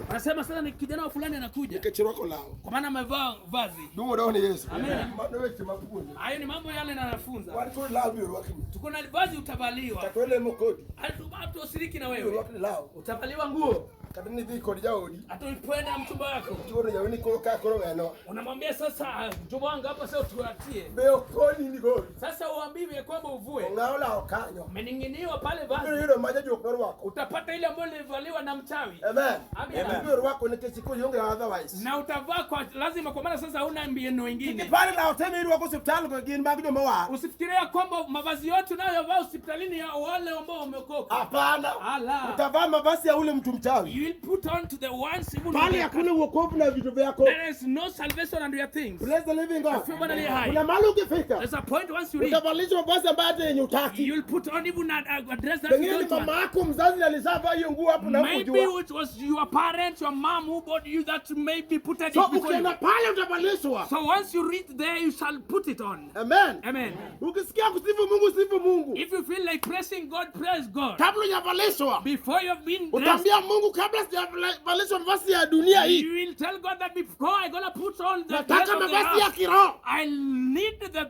Anasema sasa ni kijana fulani anakuja. Kwa maana amevaa vazi. Amen. Hayo ni mambo yale anafunza. Tuko na vazi utavaliwa. Hatu usiriki na wewe. Utavaliwa nguo. Hata uipenda mchumba wako. Unamwambia sasa mchumba wangu hapa sasa tuatie. Sasa uambiwe kwamba uvue. Umening'iniwa pale vazi. Utapata ile ambayo ilivaliwa na mchawi. Amen. Na utavaa kwa lazima, kwa maana sasa huna mbinu nyingine. Usifikiria kwamba mavazi yote unayovaa hospitalini ya wale ambao wameokoka. Hapana. Utavaa mavazi ya ule mtu mchawi. You will put on to the ones even pale hakuna wokovu na vitu vyako. There is no salvation under your things. Praise the living God. Kuna mahali ukifika. There's a point once you reach. Utavalishwa mavazi ambayo hata yenye utaki. You will put on even a dress that you don't want. Mama yako mzazi alizavaa hiyo nguo hapo na kujua. Maybe it was your parents, your mom who bought you that maybe put it before you. So ukienda pale utavalishwa. So once you reach there you shall put it on. Amen. Amen. Ukisikia kusifu Mungu, sifu Mungu. If you feel like praising God, praise God. Kabla hujavalishwa. Before you have been dressed. Utaambia Mungu kabla sijavalishwa mavazi ya dunia hii. You will tell God that before I gonna put on the nataka mavazi ya kiroho. I need the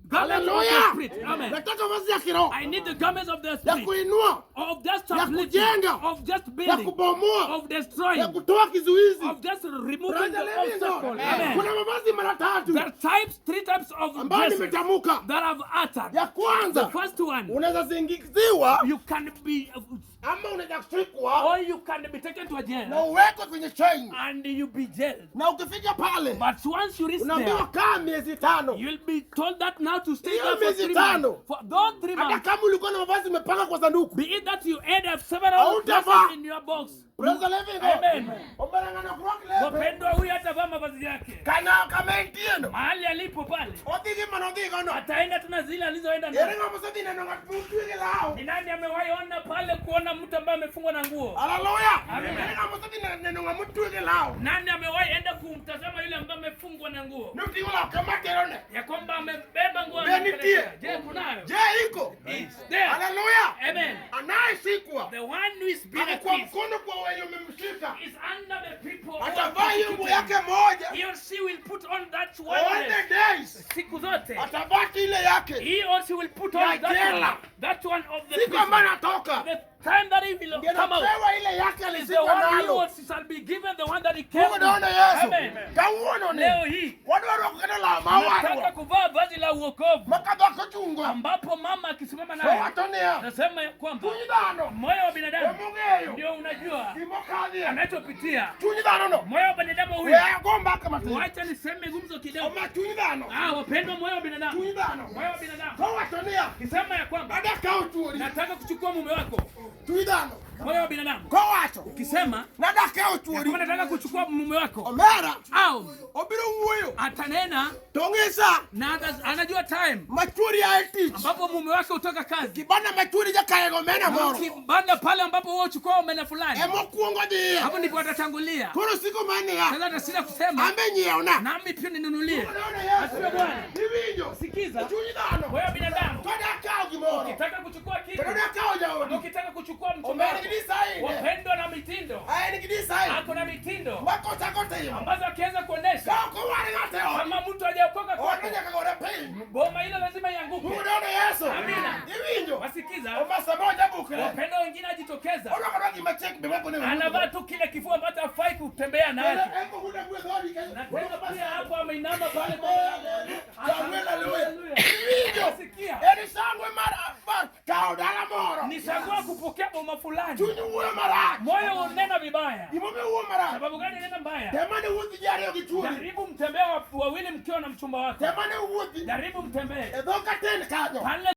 garments of the Spirit. Amen. Nataka mavazi ya kiroho. I need the garments of the Spirit. Ya kuinua. Of just uplifting. Of just building. Ya kubomoa. Of destroying. Ya kutoa kizuizi. Of just removing the obstacle. Amen. Kuna mavazi mara tatu. There are three types of dresses that have uttered. Ya kwanza. The first one. Unaweza zingiziwa. You can be ama unaweza kushikwa. Or you can be taken to a jail. Na uwekwe kwenye chain. And you be jailed. Na ukifika pale. But once you reach there. Unaambiwa kaa miezi 5. You'll be told that now to stay there for 3 months. For those 3 months. Hata kama ulikuwa na mavazi umepanga kwa sanduku. Be it that you had several dresses in your box. Praise the living God. Amen. Obarangana kurok leo. Wapendwa, huyu atavaa mavazi yake. Kana kama entieno. Mahali alipo pale. Odigi manodigi kono. Ataenda tuna zile alizoenda ndani. Yeye ngoma sasa ndio ngatuweke lao. Ni nani amewahi ona pale kuona mtu ambaye amefungwa na nguo? Haleluya. Amen. Yeye ngoma sasa ndio ngamtuweke lao. Nani amewahi enda kumtazama yule ambaye amefungwa na nguo? Ndio wala kama terone. Ya kwamba amebeba nguo. Je, kunayo? Je, iko? It's there. Haleluya. Amen. Anayesikwa. The one who is being kwa mkono kwa wewe umemshika. Is under the people. Atavaa nguo yake moja. He or she will put on that one. All the days. Siku zote. Atavaa ile yake. He or she will put on that one of the siku ambayo anatoka. The time that he will come out. Ile yake alizikwa nalo. He shall be given the one that he came. Amen. Kauona leo hii. Watu wakenda la mawa. Nataka kuvaa vazi la uokovu. Makadaka chungo. Ambapo mama akisimama naye. Nasema kwamba moyo wa binadamu ndio unajua anachopitia. Moyo wa binadamu huyu. Wacha niseme gumzo kidogo. Wapendwa, moyo wa binadamu. Moyo wa binadamu. Kisema ya kwamba nataka kuchukua mume wako. Moyo wa binadamu. Ukisema nataka kuchukua mume wako. Au atanena na anajua time ambapo mume wake utoka kazi. Kibanda pale ambapo wewe uchukua mume fulani. Hapo ndipo atatangulia. Sasa atashinda kusema nami pia ninunulie. Asiwe Bwana. Sikiza. Moyo wa binadamu. Ukitaka kuchukua kitu. Ukitaka kuchukua mchumba. Wapendwa na mitindo. Ako na mitindo ambazo akiweza kuonesha kama mtu hajaokoka boma ile lazima ianguke. Amina. Wasikiza. Wapendwa wengine ajitokeza anavaa tu kile kifua ambacho hafai kutembea nacho. Na tena pia hapo ameinama pale. Wasikia. Nisagua kupokea boma fulani. Moyo unena vibaya. Sababu gani unena mbaya? Jaribu mtembea wawili mkiwa na mchumba wako. Jaribu mtembee.